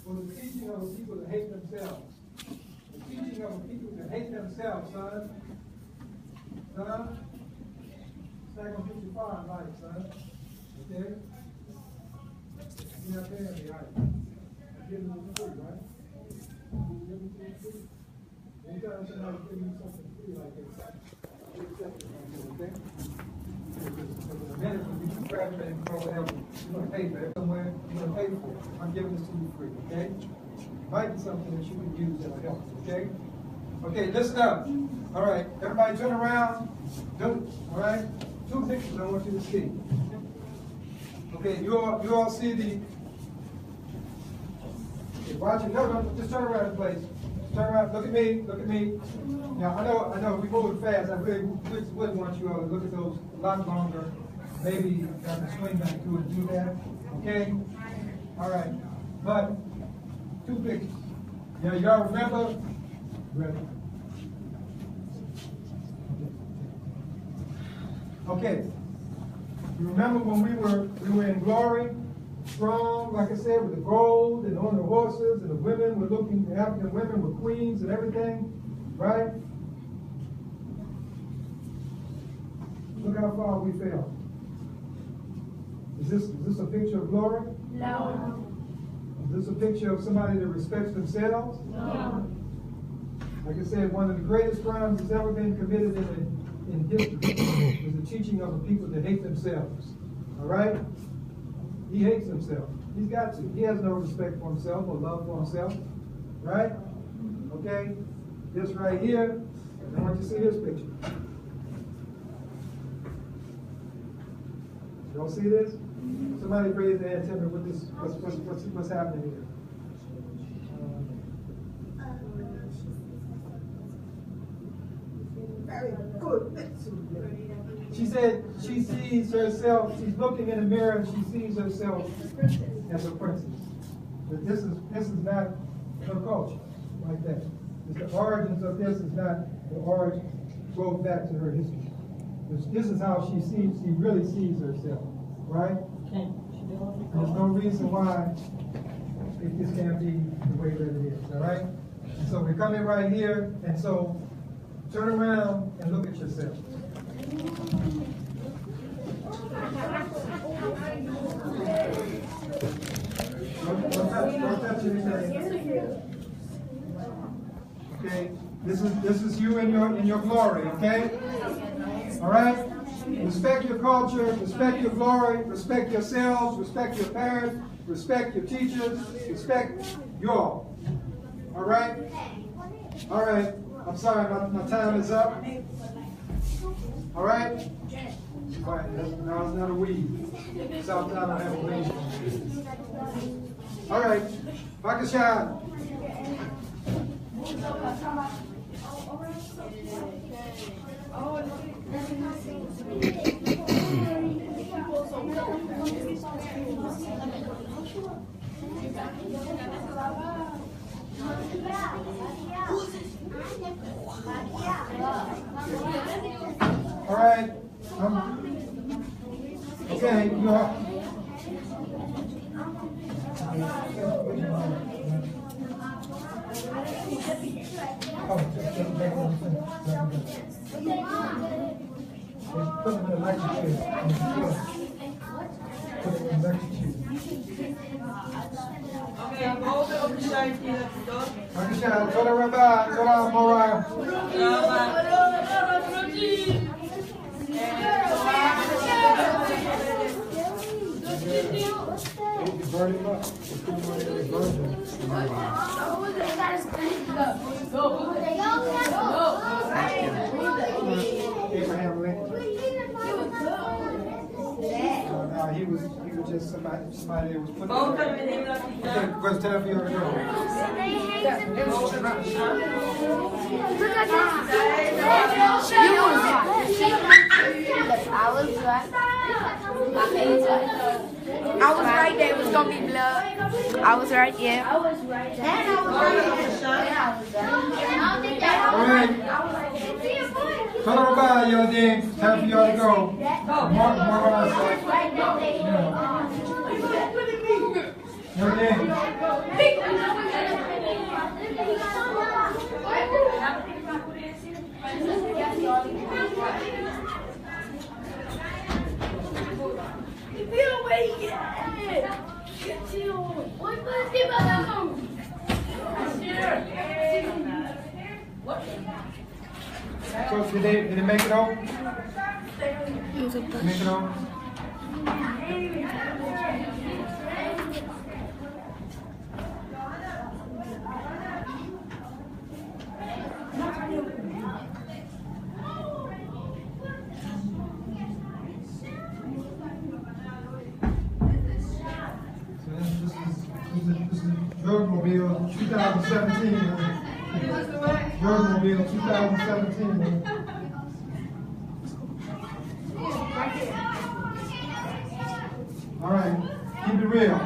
was the teaching of a people to hate themselves. The teaching of a people to hate themselves, son. Son? It's not going to get you far in life, son. Okay? You're not paying me, right? I'm giving you free, right? Anytime somebody's giving you something free like this, okay? The minute when you graduate and go whatever, you're going to pay for it somewhere, you're going to pay for it. I'm giving this to you free, okay? It might be something that you can use that'll help, okay? Okay, listen up. All right, everybody turn around. All right? 2 pictures I want you to see. Okay, you all see the... Okay, watch it. No, just turn around, please. Turn around. Look at me. Look at me. Now, I know we're moving fast. I really would want you all to look at those a lot longer. Maybe I can swing back through and do that. Okay? All right. But 2 pictures. Now, y'all remember? Ready? Okay. You remember when we were in glory? Strong, like I said, with the gold and on the horses, and the women were looking, the African women were queens and everything, right? Look how far we fell. Is this a picture of glory? No. Is this a picture of somebody that respects themselves? No. Like I said, one of the greatest crimes that's ever been committed in history was the teaching of a people that hate themselves. All right? He hates himself. He's got to. He has no respect for himself or love for himself. Right? Okay? This right here, I want you to see this picture. Y'all see this? Somebody raise their hand and tell me what's happening here. Very good. She said she sees herself, she's looking in the mirror and she sees herself as a princess. But this is not her culture like that. The origins of this is not the origin, goes back to her history. This is how she really sees herself, right? There's no reason why this can't be the way that it is, all right? And so we're coming right here, and so turn around and look at yourself. Don't touch anything. Okay, this is you in your glory. Okay, all right. Respect your culture, respect your glory, respect yourselves, respect your parents, respect your teachers, respect you all. All right, all right. I'm sorry, my time is up. All right. All right, now it's not a weed. South Carolina have a weed. All right, Pakistan. All right. Okay, you are. Put them in the electric chair. Put them in the electric chair. Okay, boven op de site hier, toch? Pakistan, tot Mora. Burn him up. Abraham Lincoln. No, he was just somebody that was put Boven there. met hem dat Okay, what's time for you to go? I was right there. It was gonna be blood. I was right, yeah. I was right there. All right. Come on by, y'all then. Time for y'all to go. Your name. So did they make it home? Make it home? Mobile 2017. Mobile 2017. All right, keep it real.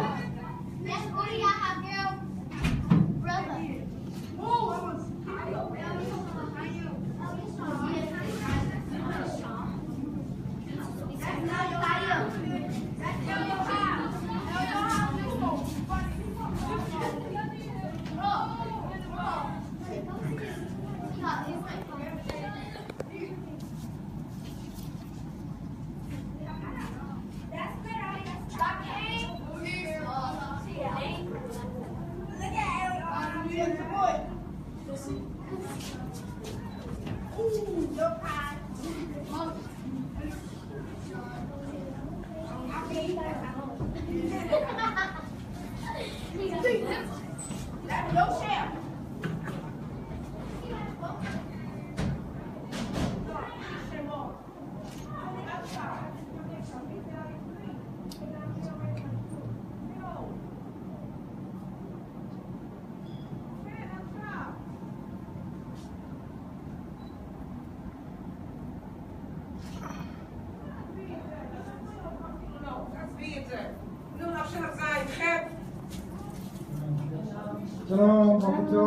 Shalom, Bakuto.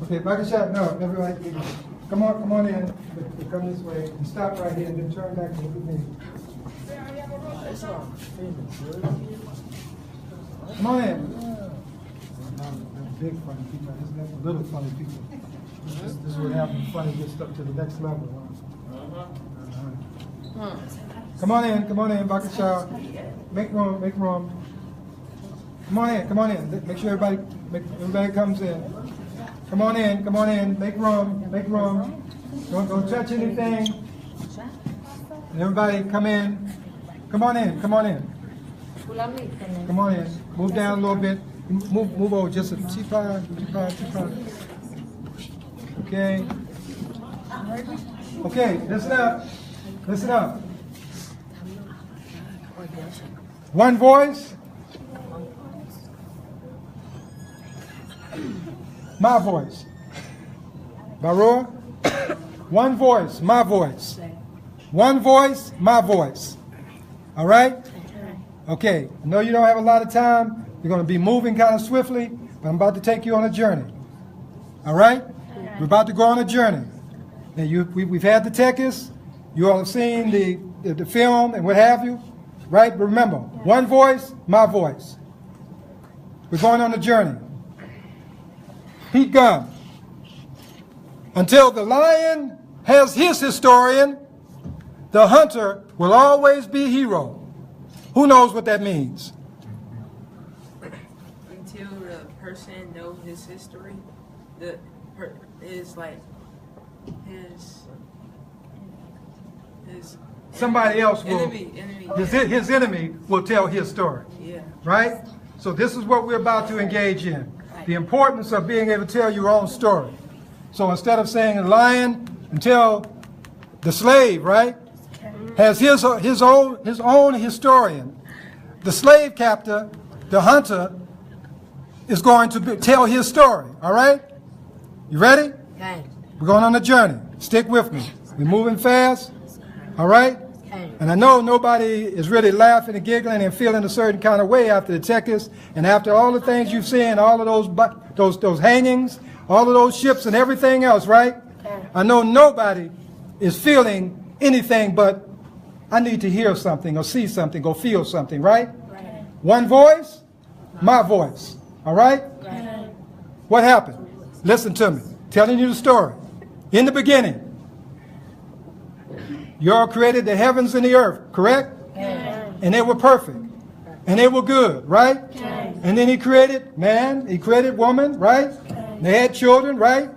Okay, back a shot. No, everybody, come on in. Come this way and stop right here and then turn back and look at me. Come on in. Big funny people. That's little funny people. This is what happens. Funny gets up to the next level. Come on in, Bakasha. Make room. Come on in. Make sure everybody comes in. Come on in. Make room. Don't touch anything. Everybody come in. Come on in. Come on in. Move down a little bit. Move over just a teapot. Okay. Okay, listen up. One voice. My voice. Baruch. One voice, my voice. One voice, my voice. All right? Okay, I know you don't have a lot of time. You're going to be moving kind of swiftly, but I'm about to take you on a journey. All right? We're about to go on a journey. Now we've had the techies. You all have seen the film and what have you. Right? But remember, one voice, my voice. We're going on a journey. Heat gun. Until the lion has his historian, the hunter will always be hero. Who knows what that means? Until the person knows his history, is like his somebody else will. Enemy. His enemy will tell his story. Yeah. Right? So this is what we're about to engage in. The importance of being able to tell your own story. So instead of saying a lion, until the slave, right, has his own historian. The slave captor, the hunter, is going to tell his story. All right? You ready? Okay. We're going on a journey. Stick with me. We're moving fast. All right? And I know nobody is really laughing and giggling and feeling a certain kind of way after the techies and after all the things you've seen, all of those hangings, all of those ships and everything else, right? I know nobody is feeling anything but I need to hear something or see something or feel something, right? One voice, my voice. All right? What happened? Listen to me. Telling you the story. In the beginning, you all created the heavens and the earth, correct? And they were perfect. And they were good, right? And then he created man, he created woman, right? They had children, right?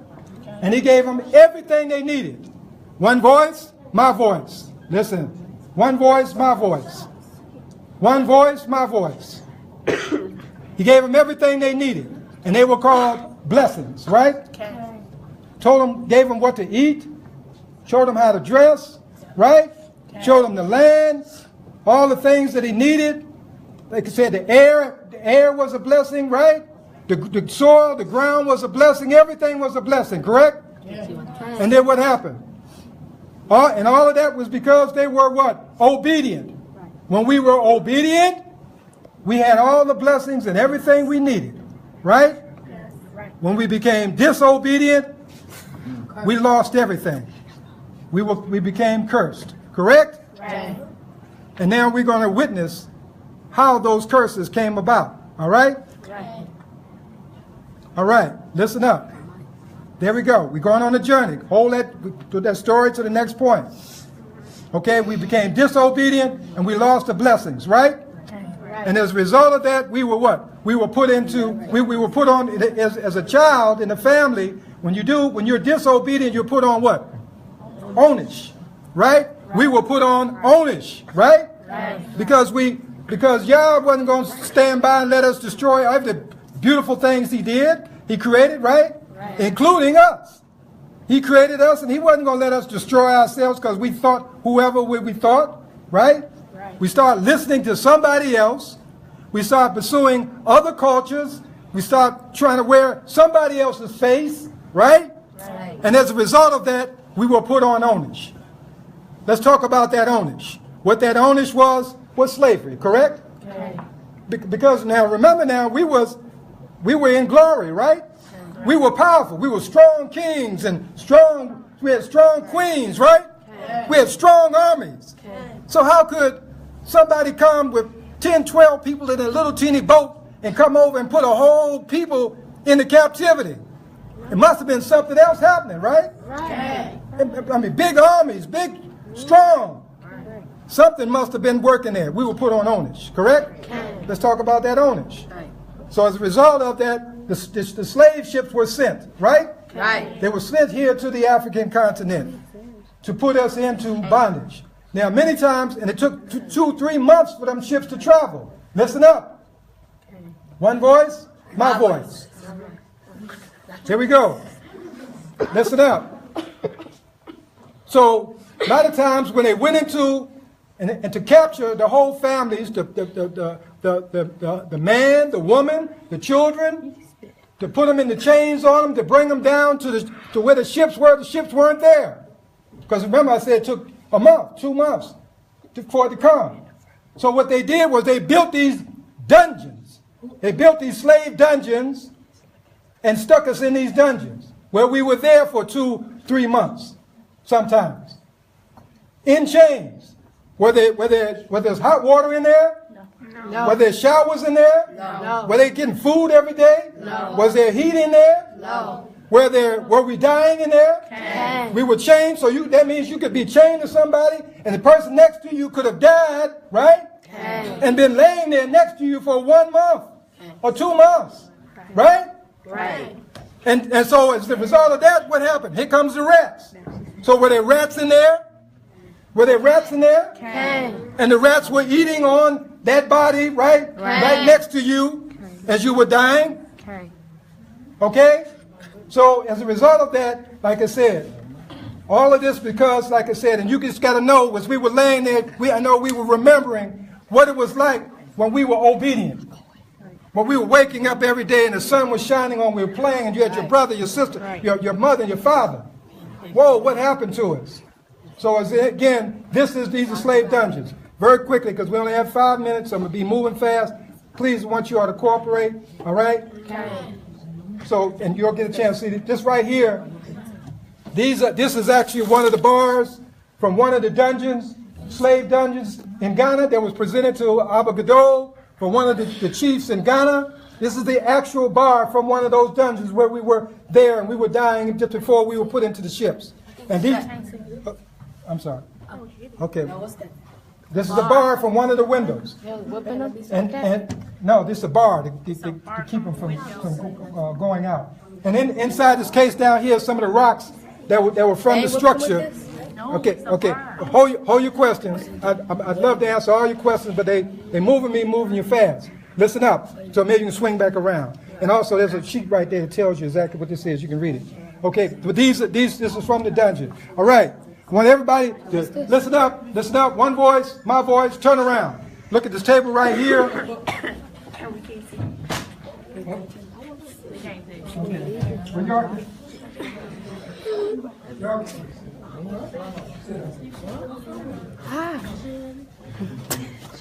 And he gave them everything they needed. One voice, my voice. Listen. One voice, my voice. One voice, my voice. He gave them everything they needed. And they were called blessings, right? Told them, gave them what to eat. Showed them how to dress, right? Showed them the land, all the things that he needed. Like I said, the air was a blessing, right? The soil, the ground was a blessing. Everything was a blessing, correct? And then what happened? And all of that was because they were what? Obedient. When we were obedient, we had all the blessings and everything we needed, right? When we became disobedient, we lost everything. We became cursed, correct? And now we're going to witness how those curses came about, all right? All right, listen up. There we go. We're going on a journey. Hold that story to the next point. Okay, we became disobedient and we lost the blessings, right? And as a result of that, we were what? We were put on as a child in the family. When you're disobedient, you're put on what? Onus, right? We were put on onus, right? Because Yah wasn't going to stand by and let us destroy all the beautiful things he did. He created, right? Including us. He created us and he wasn't going to let us destroy ourselves because we thought whoever we thought, right? We start listening to somebody else. We start pursuing other cultures. We start trying to wear somebody else's face, right? And as a result of that, we were put on onus. Let's talk about that onus. What that onus was slavery, correct? Because now, remember now, we were in glory, right? We were powerful. We were strong kings and we had strong queens, right? We had strong armies. So how could somebody come with 10, 12 people in a little teeny boat and come over and put a whole people into captivity? It must have been something else happening, right? I mean, big armies, big, strong. Something must have been working there. We were put on onus, correct? Let's talk about that onus. So as a result of that, the slave ships were sent, right? They were sent here to the African continent to put us into bondage. Now, many times, and it took 2-3 months for them ships to travel. Listen up. One voice, my voice. Here we go. Listen up. So, a lot of times when they went into and to capture the whole families, the man, the woman, the children, to put them in the chains on them, to bring them down to where the ships were. The ships weren't there. Because remember I said it took a month, 2 months for it to come. So what they did was they built these dungeons. They built these slave dungeons and stuck us in these dungeons where we were there for 2-3 months sometimes. In chains. Were there's hot water in there? No. Were there showers in there? No. Were they getting food every day? No. Was there heat in there? No. Were we dying in there? We were chained, so that means you could be chained to somebody, and the person next to you could have died, right? And been laying there next to you for 1 month or 2 months, right? And so as a result of that, what happened? Here comes the rats. So were there rats in there? Were there rats in there? And the rats were eating on that body, right? Right next to you as you were dying. Okay? So as a result of that, like I said, all of this because, like I said, and you just got to know, as we were laying there, I know we were remembering what it was like when we were obedient. When we were waking up every day and the sun was shining on, we were playing, and you had your brother, your sister, your mother, and your father. Whoa, what happened to us? So again, these are slave dungeons. Very quickly, because we only have 5 minutes, I'm going to be moving fast. Please, I want you all to cooperate, all right? So, and you'll get a chance to see this right here. This is actually one of the bars from one of the dungeons. slave dungeons in Ghana that was presented to Abba Gadol for one of the chiefs in Ghana. This is the actual bar from one of those dungeons where we were there and we were dying just before we were put into the ships. And these, I'm sorry. Okay. This is a bar from one of the windows. And no, this is a bar to keep them from going out. And inside this case down here, some of the rocks that were from the structure. Okay. Hold your questions. I'd love to answer all your questions, but they moving you fast. Listen up, so maybe you can swing back around. And also, there's a sheet right there that tells you exactly what this is. You can read it. Okay, but this is from the dungeon. All right. I want everybody to listen up. Listen up. One voice, my voice. Turn around. Look at this table right here.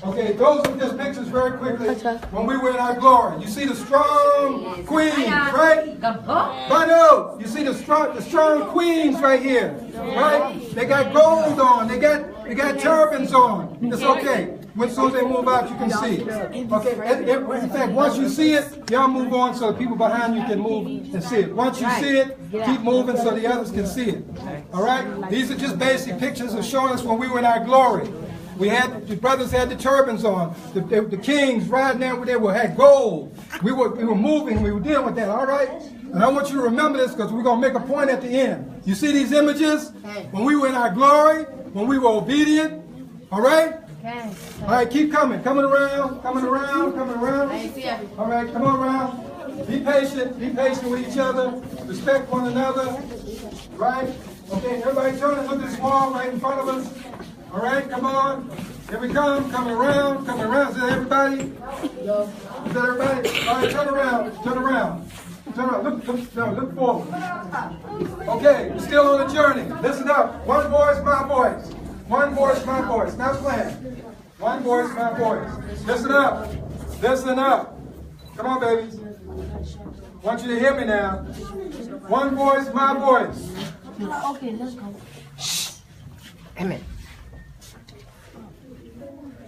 Okay, those are just pictures very quickly when we were in our glory. You see the strong queens, right? Bano, you see the strong queens right here, right? They got gold on, they got turbans on. It's okay. As soon as they move out, you can see. Okay. In fact, once you see it, y'all move on so the people behind you can move and see it. Once you see it, keep moving so the others can see it. All right. These are just basic pictures of showing us when we were in our glory. The brothers had the turbans on. The kings riding there with had gold. We were moving. We were dealing with that. All right. And I want you to remember this because we're going to make a point at the end. You see these images? When we were in our glory, when we were obedient. All right. All right. Keep coming. Coming around. All right. Come on around. Be patient. Be patient with each other. Respect one another. Right. Okay. Everybody turn and look at this wall right in front of us. All right, come on. Here we come. Coming around. Is that everybody? Is that everybody? All right, turn around. Look forward. Okay, we're still on the journey. Listen up. One voice, my voice. One voice, my voice. Not playing. One voice, my voice. Listen up. Come on, babies. I want you to hear me now. One voice, my voice. Okay, let's go. Amen.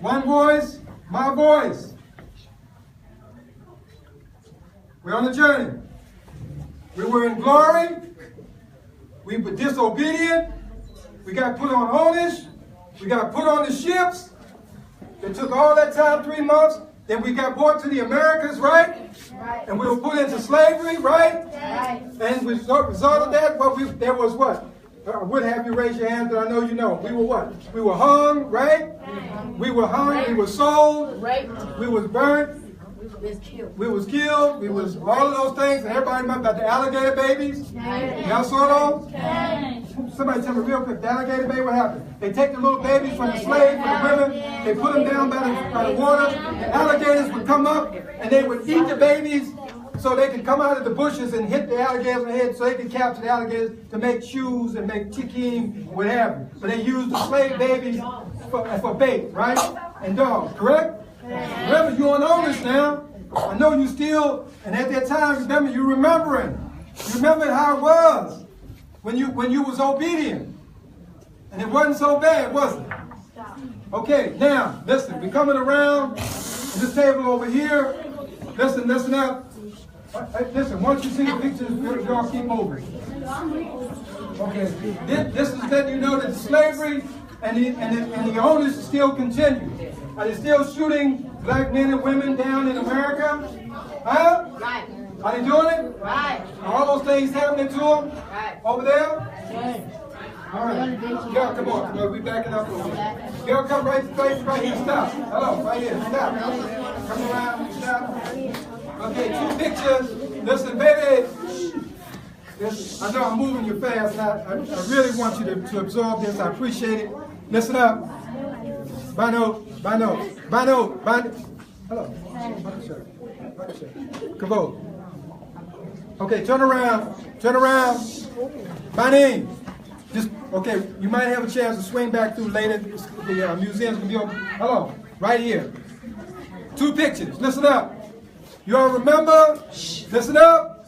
One voice, my voice. We're on the journey. We were in glory. We were disobedient. We got put on owners. We got put on the ships. It took all that time, 3 months. Then we got brought to the Americas, right? And we were put into slavery, right? And as a result of that, there was what? I would have you raise your hand, but I know you know. We were what? We were hung, right? We were hung. We were sold. We was burnt. We was killed. We was all of those things. And everybody remember about the alligator babies? Y'all saw those? Somebody tell me real quick. The alligator baby, what happened? They take the little babies from the slaves, from the women. They put them down by the water. The alligators would come up and they would eat the babies. So they could come out of the bushes and hit the alligators in the head so they could capture the alligators to make shoes and make tikim, what have you. So they used the slave babies for bait, right? And dogs, correct? Remember, you're on owners now. I know you still, and at that time, remember, you're remembering. You remember how it was when you was obedient. And it wasn't so bad, was it? Okay, now, listen, we're coming around this table over here. Listen up. Listen, once you see the pictures, y'all keep moving. Okay, this is letting you know that slavery and the owners still continue. Are they still shooting black men and women down in America? Huh? Right. Are they doing it? Right. Are all those things happening to them? Right. Over there? Right. All right. Y'all, come on. We're backing up over here. Y'all come right here. Stop. Hello, right here. Stop. Come around. Stop. Okay, 2 pictures. Listen, baby. I know I'm moving you fast. I really want you to absorb this. I appreciate it. Listen up. Bano. Hello. Kavo. Okay, turn around. Bani. Okay, you might have a chance to swing back through later. The museum's gonna be open. Hello, right here. 2 pictures. Listen up. You all remember? Listen up.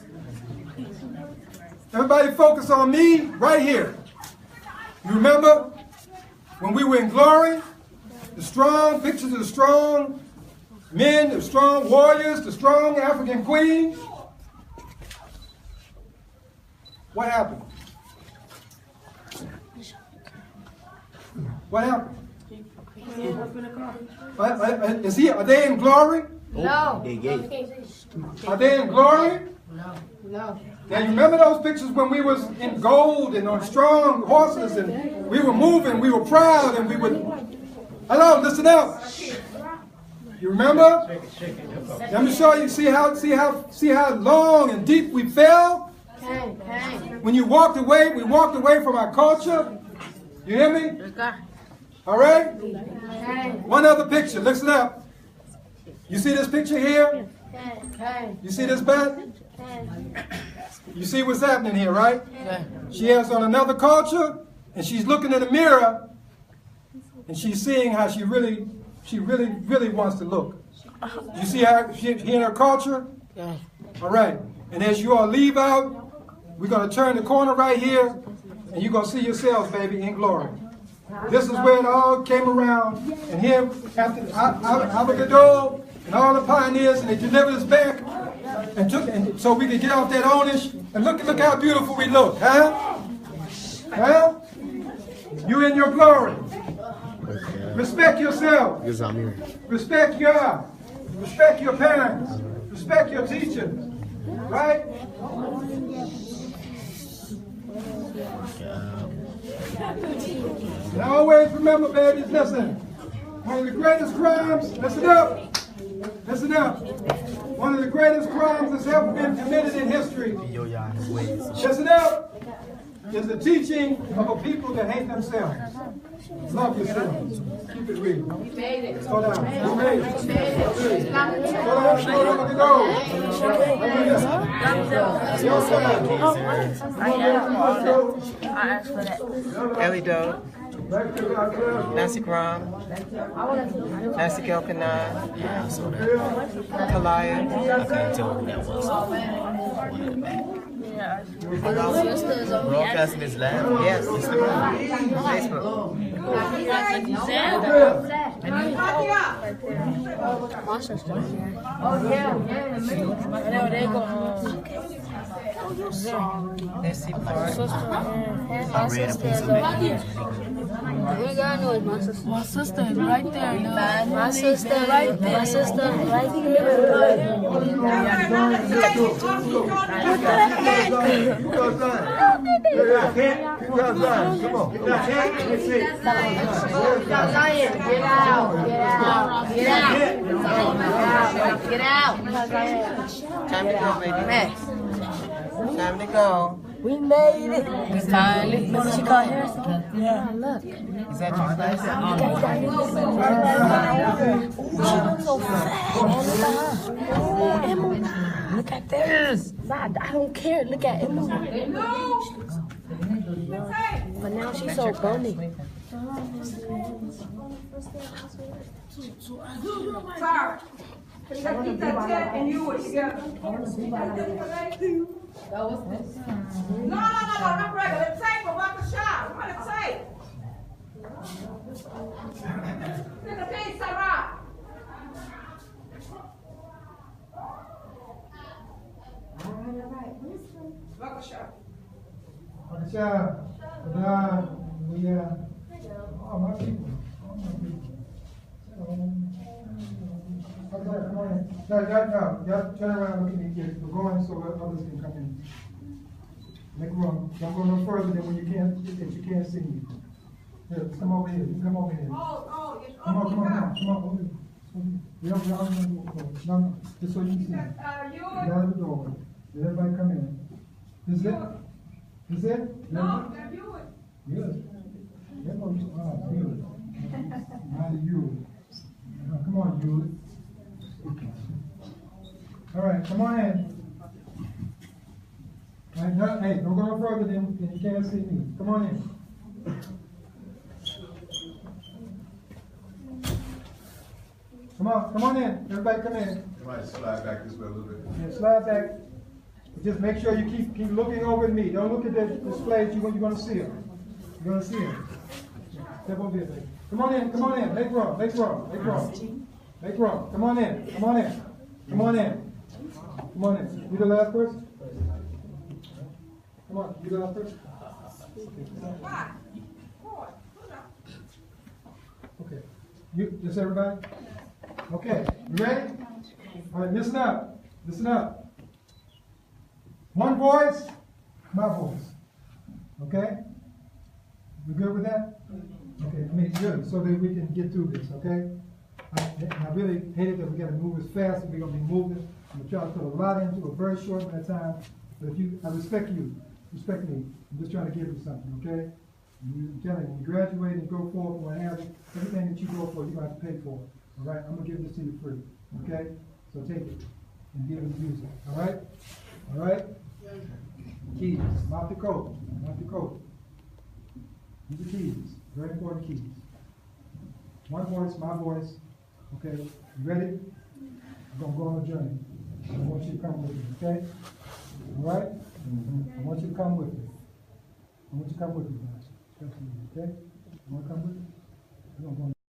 Everybody focus on me right here. You remember? when we were in glory, the strong pictures of the strong men, the strong warriors, the strong African queen. What happened? What happened? Are they in glory? No. Are they in glory? No. Now you remember those pictures when we was in gold and on strong horses and we were moving, we were proud and we would. Hello, listen up. You remember? Let me show you. See how long and deep we fell. When you walked away, we walked away from our culture. You hear me? All right. One other picture. Listen up. You see this picture here? You see this bat? You see what's happening here, right? She has on another culture, and she's looking in the mirror, and she's seeing how she really wants to look. You see how she in her culture? All right. And as you all leave out, we're going to turn the corner right here, and you're going to see yourselves, baby, in glory. This is where it all came around, and here, after Abagadol and all the pioneers, and they delivered us back, and so we could get off that ownish, and look how beautiful we look, huh? Huh? You in your glory. Respect yourself. Respect your parents. Respect your teachers. Right? And always remember, babies, listen. One of the greatest crimes, listen up. Listen up. One of the greatest crimes that's ever been committed in history. Listen up. Is the teaching of a people that hate themselves. Love yourselves. Keep it real. Slow down. You made it. Slow down. Go. I asked for that. Ellie Doe, Nancy Crum, Nancy Kelkanan, Kalaya. I couldn't tell who that was. Broadcasting is live? Yes, Instagram, Facebook. My sister. Oh yeah. I know they go. Nancy Park. I read a piece of it. We got no, my sister. My sister is right there. My sister right there. My sister right there. Get out. Time to go, baby. Time to go. We made it. It's time. What she call Harrison? Yeah. Look. Is that your place? So fat. Oh, Emma. Look at this. I don't care. Look at Emma. But now she's so bummy. Sorry. Keep that check and you were together. No, not regular. Tape about the shop. What it say? Look at this, Sarah. What the shop? Oh, my people. Okay, come on in. No, turn around, look at me. We're going so that others can come in. Make room. Don't go no further than when you can't see me. Here, come over here. You come over here. Oh, it's Come on. Over here. No, just so you can see. Get out of the door. Let everybody come in. Is it? No, that's you. Good. Good. Mighty you. Come on, you. All right, come on in. Hey, don't go no further than you can't see me. Come on in. Come on in. Everybody come in. You might slide back this way a little bit. Yeah, slide back. Just make sure you keep looking over at me. Don't look at the displays. You're going to see them. You're going to see them. Step over here, baby. Come on in, make room, make room, make room. Make room, come on in, come on in, come on in. Come on in. You the last person? Come on, you the last person? Okay. You, just everybody? Okay, you ready? All right, listen up. Listen up. One voice, my voice. Okay? We good with that? Okay, I mean, good, so that we can get through this, okay? I really hate it that we gotta move as fast as we're gonna be moving. I'm gonna try to put a lot into a very short amount of time, but if you, I respect you, respect me. I'm just trying to give you something, okay? I'm telling you, when you graduate and go forward, what have you, everything that you go for, you're gonna have to pay for. All right, I'm gonna give this to you free, okay? So take it and give it and use it. All right? All right? Keys, mouth the coat, mouth the coat. These are keys, very important keys. One voice, my voice. Okay, you ready? We're gonna go on a journey. I want you to come with me, okay? All right? I want you to come with me. I want you to come with me, guys. Especially you, okay? You wanna come with me? We're gonna go on